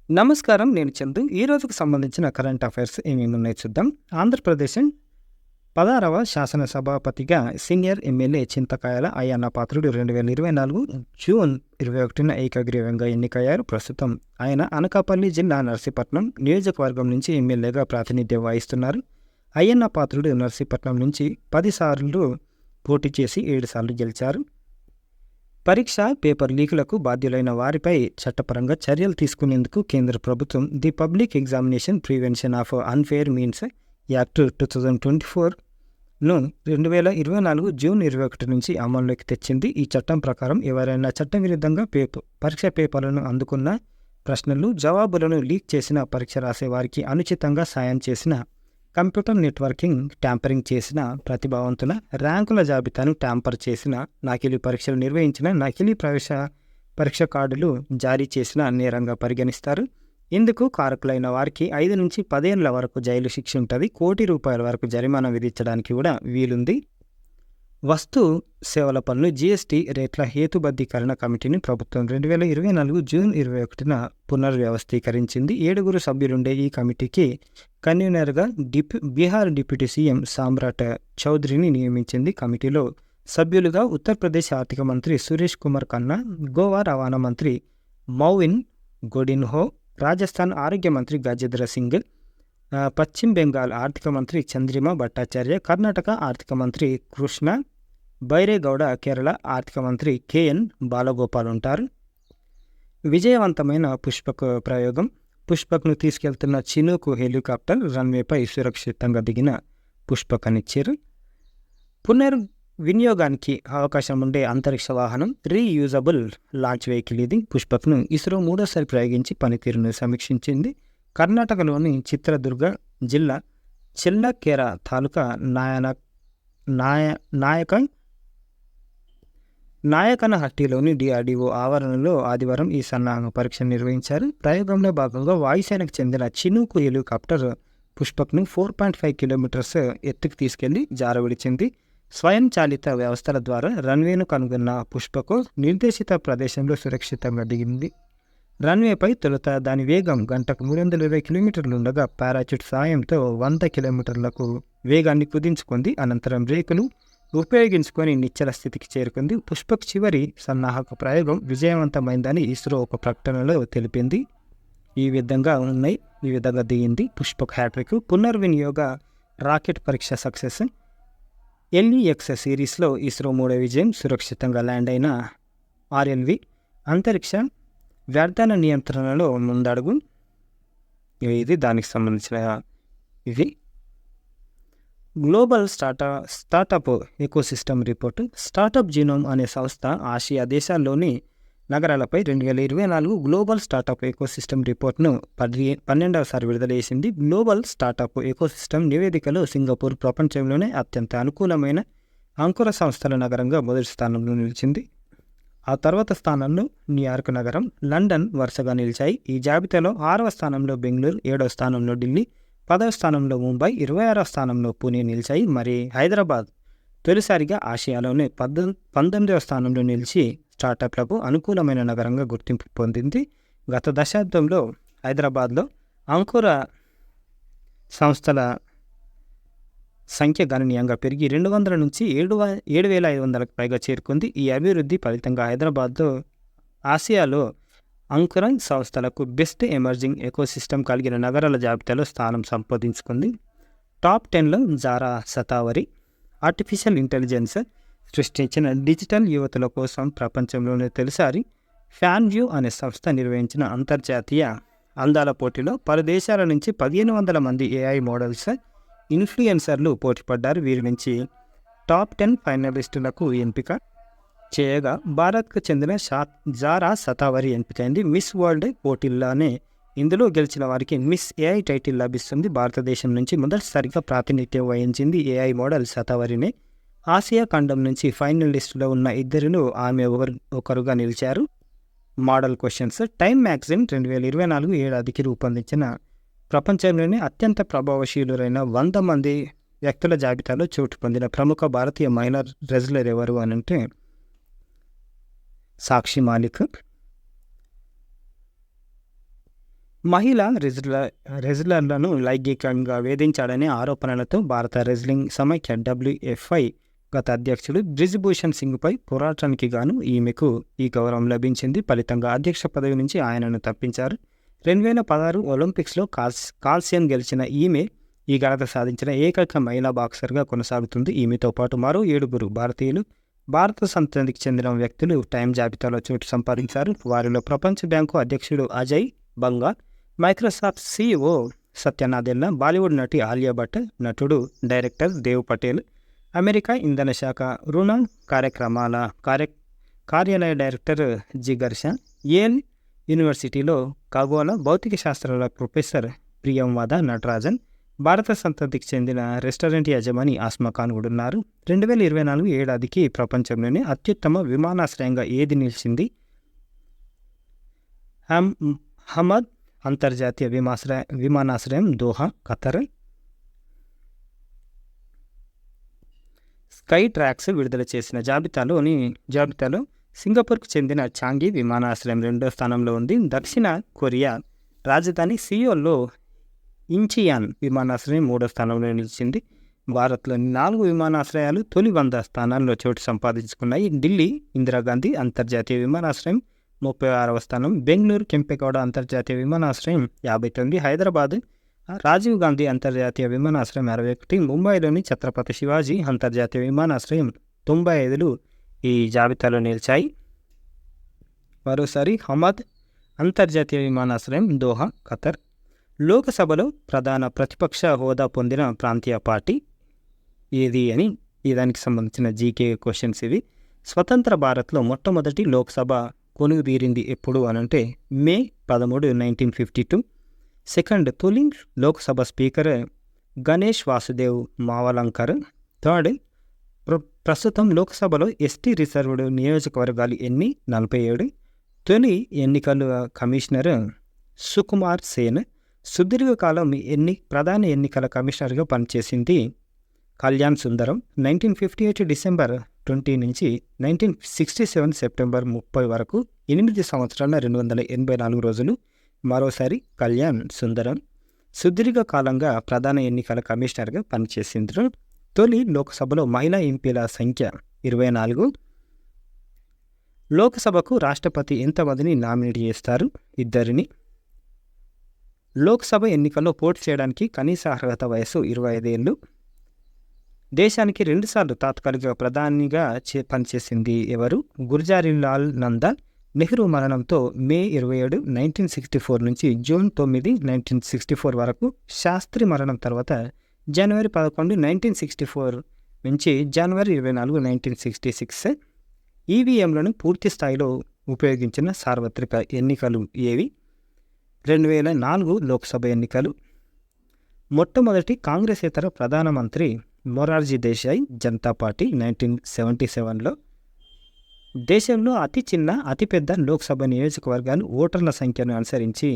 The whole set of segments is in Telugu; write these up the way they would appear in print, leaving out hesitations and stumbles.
నమస్కారం. నేను చందు. ఈ రోజుకు సంబంధించిన కరెంట్ అఫైర్స్ ఏమేమి ఉన్నాయో చూద్దాం. ఆంధ్రప్రదేశ్ 16వ శాసనసభాపతిగా సీనియర్ ఎమ్మెల్యే చింతకాయల అయ్యన్న పాత్రుడు 2024 జూన్ 21న ఏకగ్రీవంగా ఎన్నికయ్యారు. ప్రస్తుతం ఆయన అనకాపల్లి జిల్లా నర్సీపట్నం నియోజకవర్గం నుంచి ఎమ్మెల్యేగా ప్రాతినిధ్యం వహిస్తున్నారు. అయ్యన్న పాత్రుడు నర్సీపట్నం నుంచి 10 సార్లు పోటీ చేసి 7 సార్లు గెలిచారు. పరీక్ష పేపర్ లీకులకు బాధ్యులైన వారిపై చట్టపరంగా చర్యలు తీసుకునేందుకు కేంద్ర ప్రభుత్వం the public examination prevention of unfair means act 2024ను 2024 జూన్ 21 నుంచి అమల్లోకి తెచ్చింది. ఈ చట్టం ప్రకారం ఎవరైనా చట్టవిరుద్ధంగా పరీక్ష పేపర్లను అందుకున్న, ప్రశ్నలు జవాబులను లీక్ చేసిన, పరీక్ష రాసే వారికి అనుచితంగా సాయం చేసిన, కంప్యూటర్ నెట్వర్కింగ్ ట్యాంపరింగ్ చేసిన, ప్రతిభావంతుల ర్యాంకుల జాబితాను ట్యాంపర్ చేసిన, నకిలీ పరీక్షలు నిర్వహించిన, నకిలీ పరీక్ష కార్డులు జారీ చేసిన నేరంగా పరిగణిస్తారు. ఇందుకు కారకులైన వారికి 5 నుంచి 10 ఏళ్ల వరకు జైలు శిక్ష ఉంటుంది. ₹1,00,00,000 వరకు జరిమానా విధించడానికి కూడా వీలుంది. వస్తు సేవల పన్ను జీఎస్టీ రేట్ల హేతుబద్ధీకరణ కమిటీని ప్రభుత్వం 2024 జూన్ 21న పునర్వ్యవస్థీకరించింది. 7 సభ్యులుండే ఈ కమిటీకి కన్వీనర్గా బీహార్ డిప్యూటీ సీఎం సామ్రాట్ చౌదరిని నియమించింది. కమిటీలో సభ్యులుగా ఉత్తరప్రదేశ్ ఆర్థిక మంత్రి సురేష్ కుమార్ ఖన్నా, గోవా రవాణా మంత్రి మౌవిన్ గొడిన్హో, రాజస్థాన్ ఆరోగ్య మంత్రి గజేంద్ర సింగ్, పశ్చిమ బెంగాల్ ఆర్థిక మంత్రి చంద్రిమా భట్టాచార్య, కర్ణాటక ఆర్థిక మంత్రి కృష్ణ బైరేగౌడ, కేరళ ఆర్థిక మంత్రి కేఎన్ బాలగోపాల్ ఉంటారు. విజయవంతమైన పుష్పక్ ప్రయోగం. పుష్పక్ను తీసుకెళ్తున్న చినూక్ హెలికాప్టర్ రన్వేపై సురక్షితంగా దిగిన పుష్పక్ అనిచ్చారు. వినియోగానికి అవకాశం ఉండే అంతరిక్ష వాహనం రీయూజబుల్ లాంచ్ వెహికల్ ఇది. పుష్పక్ను ఇస్రో 3సారి ప్రయోగించి పనితీరును సమీక్షించింది. కర్ణాటకలోని చిత్రదుర్గ జిల్లా చెల్లకేర తాలూకా నాయకనహట్టిలోని డిఆర్డీఓ ఆవరణలో ఆదివారం ఈ సన్నాహక పరీక్ష నిర్వహించారు. ప్రయోగంలో భాగంగా వాయుసేనకు చెందిన చినూక్ హెలికాప్టర్ పుష్పక్ను 4.5 కిలోమీటర్స్ ఎత్తుకు తీసుకెళ్లి జారవిడిచింది. స్వయంచాలిత వ్యవస్థల ద్వారా రన్వేను కనుగొన్న పుష్పకు నిర్దేశిత ప్రదేశంలో సురక్షితంగా దిగింది. రన్వేపై తొలుత దాని వేగం గంటకు 320 కిలోమీటర్లు ఉండగా పారాచూట్ సాయంతో 100 కిలోమీటర్లకు వేగాన్ని కుదించుకుంది. అనంతరం బ్రేకులు ఉపయోగించుకొని నిశ్చల స్థితికి చేరుకుంది. పుష్పక్ చివరి సన్నాహక ప్రయోగం విజయవంతమైందని ఇస్రో ఒక ప్రకటనలో తెలిపింది. ఈ విధంగా దిగింది పుష్పక్ హ్యాట్రిక్. పునర్వినియోగ రాకెట్ పరీక్ష సక్సెస్. ఎల్ఈఎక్స్ సిరీస్లో ఇస్రో 3వ విజయం. సురక్షితంగా ల్యాండ్ అయిన ఆర్ఎల్వి అంతరిక్ష వ్యర్థాల నియంత్రణలో ముందడుగు. ఇది దానికి సంబంధించిన ఇది. Global startup ecosystem report. Startup genome అనే సంస్థ ఆసియా దేశాల్లోని నగరాలపై 2024 గ్లోబల్ స్టార్టప్ ఎకోసిస్టమ్ రిపోర్ట్ను 12వసారి విడుదల చేసింది. గ్లోబల్ స్టార్టప్ ఎకోసిస్టమ్ నివేదికలో సింగపూర్ ప్రపంచంలోనే అత్యంత అనుకూలమైన అంకుర సంస్థల నగరంగా మొదటి స్థానంలో నిలిచింది. ఆ తర్వాత స్థానంలో న్యూయార్క్ నగరం, లండన్ వరుసగా నిలిచాయి. ఈ జాబితాలో 6వ స్థానంలో బెంగళూరు, 7వ స్థానంలో ఢిల్లీ, 10వ స్థానంలో ముంబై, 26వ స్థానంలో పూణే నిలిచాయి. మరి హైదరాబాద్ తొలిసారిగా ఆసియాలోనే 19వ స్థానంలో నిలిచి స్టార్టప్లకు అనుకూలమైన నగరంగా గుర్తింపు పొందింది. గత దశాబ్దంలో హైదరాబాద్లో అంకుర సంస్థల సంఖ్య గణనీయంగా పెరిగి 200 నుంచి 7,500కు పైగా చేరుకుంది. ఈ అభివృద్ధి ఫలితంగా హైదరాబాద్లో ఆసియాలో అంకుర సంస్థలకు బెస్ట్ ఎమర్జింగ్ ఎకోసిస్టమ్ కలిగిన నగరాల జాబితాలో స్థానం సంపాదించుకుంది. టాప్ 10లో జారా సతావరి. ఆర్టిఫిషియల్ ఇంటెలిజెన్స్ సృష్టించిన డిజిటల్ యువతుల కోసం ప్రపంచంలోనే తొలిసారి ఫ్యాన్వ్యూ అనే సంస్థ నిర్వహించిన అంతర్జాతీయ అందాల పోటీలో పలు దేశాల నుంచి 1,500 మంది ఏఐ మోడల్స్, ఇన్ఫ్లుయెన్సర్లు పోటీపడ్డారు. వీరి నుంచి టాప్ 10 ఫైనలిస్టులకు ఎంపిక చేయగా భారత్కు చెందిన జారా సతావరి ఎంపికైంది. మిస్ వరల్డ్ పోటీల్లోనే ఇందులో గెలిచిన వారికి మిస్ ఏఐ టైటిల్ లభిస్తుంది. భారతదేశం నుంచి మొదటిసారిగా ప్రాతినిధ్యం వహించింది ఏఐ మోడల్ సతావరినే. ఆసియా ఖండం నుంచి ఫైనలిస్టులో ఉన్న ఇద్దరిలో ఆమె ఒకరుగా నిలిచారు. Model questions. టైమ్ మ్యాగజైన్ 2024 ఏడాదికి రూపొందించిన ప్రపంచంలోనే అత్యంత ప్రభావశీలురైన 100 మంది వ్యక్తుల జాబితాలో చోటు పొందిన ప్రముఖ భారతీయ మహిళా రెజ్లర్ ఎవరు అని అంటే సాక్షి మాలిక్. మహిళా రెజ్లర్లను లైంగికంగా వేధించాడనే ఆరోపణలతో భారత రెజ్లింగ్ సమైక్య WFI గత అధ్యక్షుడు బ్రిజ్భూషణ్ సింగ్పై పోరాటానికి గాను ఈమెకు ఈ గౌరవం లభించింది. ఫలితంగా అధ్యక్ష పదవి నుంచి ఆయనను తప్పించారు. 2016 ఒలింపిక్స్లో కాల్సియం గెలిచిన ఈమె ఈ ఘనత సాధించిన ఏకైక మహిళా బాక్సర్గా కొనసాగుతుంది. ఈమెతో పాటు మరో 7 భారతీయులు భారత సంతతికి చెందిన వ్యక్తులు టైమ్ జాబితాలో చోటు సంపాదించారు. వారిలో ప్రపంచ బ్యాంకు అధ్యక్షుడు అజయ్ బంగా, మైక్రోసాఫ్ట్ CEO సత్య నాదెల్లా, బాలీవుడ్ నటి ఆలియా భట్, నటుడు డైరెక్టర్ దేవ్ పటేల్, అమెరికా ఇంధన శాఖ రుణ కార్యక్రమాల కార్యాలయ డైరెక్టర్ జిగర్ షా, యేల్ యూనివర్సిటీలో ఖగోళ భౌతిక శాస్త్రాల ప్రొఫెసర్ ప్రియంవద నటరాజన్, భారత సంతతికి చెందిన రెస్టారెంట్ యజమాని ఆస్మా ఖాన్ కూడా ఉన్నారు. 2024 ఏడాదికి ప్రపంచంలోనే అత్యుత్తమ విమానాశ్రయంగా ఏది నిలిచింది? హమద్ అంతర్జాతీయ విమానాశ్రయం, దోహా, ఖతర్. స్కై ట్రాక్స్ విడుదల చేసిన జాబితాలో సింగపూర్కు చెందిన చాంగి విమానాశ్రయం 2వ స్థానంలో ఉంది. దక్షిణ కొరియా రాజధాని సియోల్లో ఇంచియాన్ విమానాశ్రయం 3వ స్థానంలో నిలిచింది. భారత్లోని 4 విమానాశ్రయాలు తొలి 100 స్థానాల్లో చోటు సంపాదించుకున్నాయి. ఢిల్లీ ఇందిరాగాంధీ అంతర్జాతీయ విమానాశ్రయం 36వ స్థానం, బెంగళూరు కెంపెగౌడ అంతర్జాతీయ విమానాశ్రయం 59, హైదరాబాద్ రాజీవ్ గాంధీ అంతర్జాతీయ విమానాశ్రయం 61, ముంబైలోని ఛత్రపతి శివాజీ అంతర్జాతీయ విమానాశ్రయం 95లు ఈ జాబితాలో నిలిచాయి. మరోసారి హమద్ అంతర్జాతీయ విమానాశ్రయం, దోహా, ఖతర్. లోకసభలో ప్రధాన ప్రతిపక్ష హోదా పొందిన ప్రాంతీయ పార్టీ ఏది అని దానికి సంబంధించిన జీకే క్వశ్చన్స్ ఇవి. స్వతంత్ర భారత్లో మొట్టమొదటి లోక్సభ కొనుగోలుదీరింది ఎప్పుడు అనంటే మే 13, 1952. సెకండ్ తొలి లోక్సభ స్పీకర్ గణేష్ వాసుదేవ్ మావలంకర్. థర్డ్ ప్రస్తుతం లోక్సభలో ఎస్టీ రిజర్వ్డ్ నియోజకవర్గాలు ఎన్ని? 47. తొలి ఎన్నికల కమిషనర్ సుకుమార్ సేన్. సుదీర్ఘకాలం ప్రధాన ఎన్నికల కమిషనర్గా పనిచేసింది కళ్యాణ్ సుందరం. 1958 డిసెంబర్ 20 నుంచి 1967 సెప్టెంబర్ 30 వరకు 8 సంవత్సరాల 284 రోజులు. మరోసారి కళ్యాణ్ సుందరం సుదీర్ఘకాలంగా ప్రధాన ఎన్నికల కమిషనర్గా పనిచేసింది. తొలి లోక్సభలో మహిళా ఎంపీల సంఖ్య 24. లోక్సభకు రాష్ట్రపతి ఎంతమందిని నామినేట్ చేస్తారు? 2. లోక్సభ ఎన్నికల్లో పోటీ చేయడానికి కనీస అర్హత వయసు 25 ఏళ్ళు. దేశానికి 2 సార్లు తాత్కాలిక ప్రధానిగా పనిచేసింది ఎవరు? గుర్జారీలాల్ నందా. నెహ్రూ మరణంతో మే 27, 1964 నుంచి జూన్ 9, 1964 వరకు. శాస్త్రి మరణం తర్వాత జనవరి 11, 1964 నుంచి జనవరి 24, 1966. ఈవీఎంలను పూర్తి స్థాయిలో ఉపయోగించిన సార్వత్రిక ఎన్నికలు ఏవి? 2004 లోక్సభ ఎన్నికలు. మొట్టమొదటి కాంగ్రెసేతర ప్రధానమంత్రి మొరార్జీ దేశాయ్, జనతా పార్టీ 1977లో. దేశంలో అతిపెద్ద లోక్సభ నియోజకవర్గాలు ఓటర్ల సంఖ్యను అనుసరించి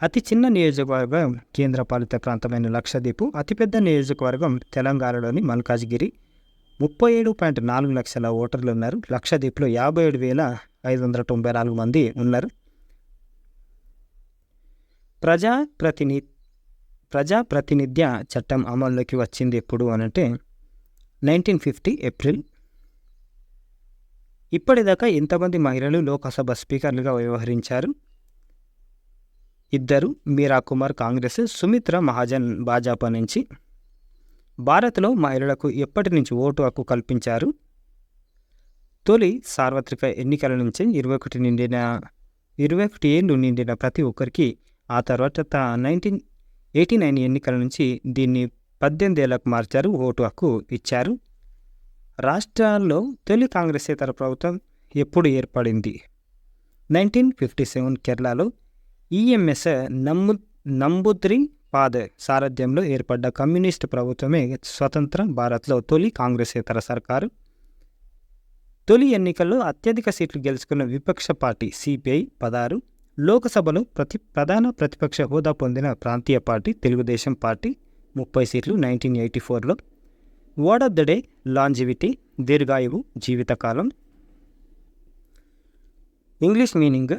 అతి చిన్న నియోజకవర్గం కేంద్రపాలిత ప్రాంతమైన లక్షద్వీప్, అతిపెద్ద నియోజకవర్గం తెలంగాణలోని మల్కాజ్గిరి. 37.4 లక్షల ఓటర్లు ఉన్నారు. లక్షద్వీప్లో 57,594 మంది ఉన్నారు. ప్రజాప్రాతినిధ్య చట్టం అమల్లోకి వచ్చింది ఎప్పుడు అనంటే 1950 ఏప్రిల్. ఇప్పటిదాకా ఎంతమంది మహిళలు లోకసభ స్పీకర్లుగా వ్యవహరించారు? 2. మీరా కుమార్ కాంగ్రెస్, సుమిత్రా మహాజన్ భాజపా నుంచి. భారత్లో మహిళలకు ఎప్పటి నుంచి ఓటు హక్కు కల్పించారు? తొలి సార్వత్రిక ఎన్నికల నుంచి 21 ఏళ్ళు నిండిన ప్రతి ఒక్కరికి. ఆ తర్వాత 1989 ఎన్నికల నుంచి దీన్ని 18 ఏళ్లకు మార్చారు, ఓటు హక్కు ఇచ్చారు. రాష్ట్రాల్లో తొలి కాంగ్రెసేతర ప్రభుత్వం ఎప్పుడు ఏర్పడింది? 1957 కేరళలో ఈఎంఎస్ నంబూద్రిపాద్ సారథ్యంలో ఏర్పడ్డ కమ్యూనిస్టు ప్రభుత్వమే స్వతంత్ర భారత్లో తొలి కాంగ్రెసేతర సర్కారు. తొలి ఎన్నికల్లో అత్యధిక సీట్లు గెలుచుకున్న విపక్ష పార్టీ సిపిఐ 16. లోకసభలో ప్రధాన ప్రతిపక్ష హోదా పొందిన ప్రాంతీయ పార్టీ తెలుగుదేశం పార్టీ 30 సీట్లు 1984లో. Word of the day longevity, దీర్ఘాయువు, జీవితకాలం. English meaning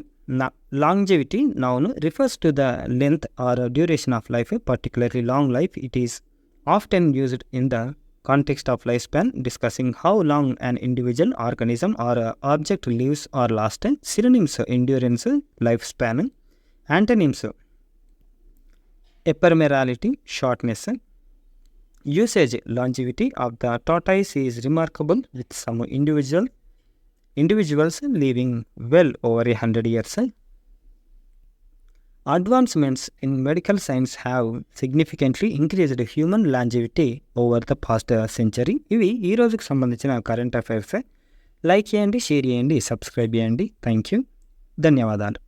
Longevity noun refers to the length or duration of life, particularly long life. It is often used in the context of lifespan, discussing how long an individual, organism, or object lives or lasts. Synonyms: endurance, lifespan. Antonyms: ephemerality, shortness. Usage: longevity of the tortoise is remarkable, with some individuals living well over 100 years. Advancements in medical science have significantly increased human longevity over the past century. ఇవి ఈ రోజుకి సంబంధించిన కరెంట్ అఫైర్స్. లైక్ చేయండి, షేర్ చేయండి, సబ్స్క్రైబ్ చేయండి. Thank you. ధన్యవాదాలు.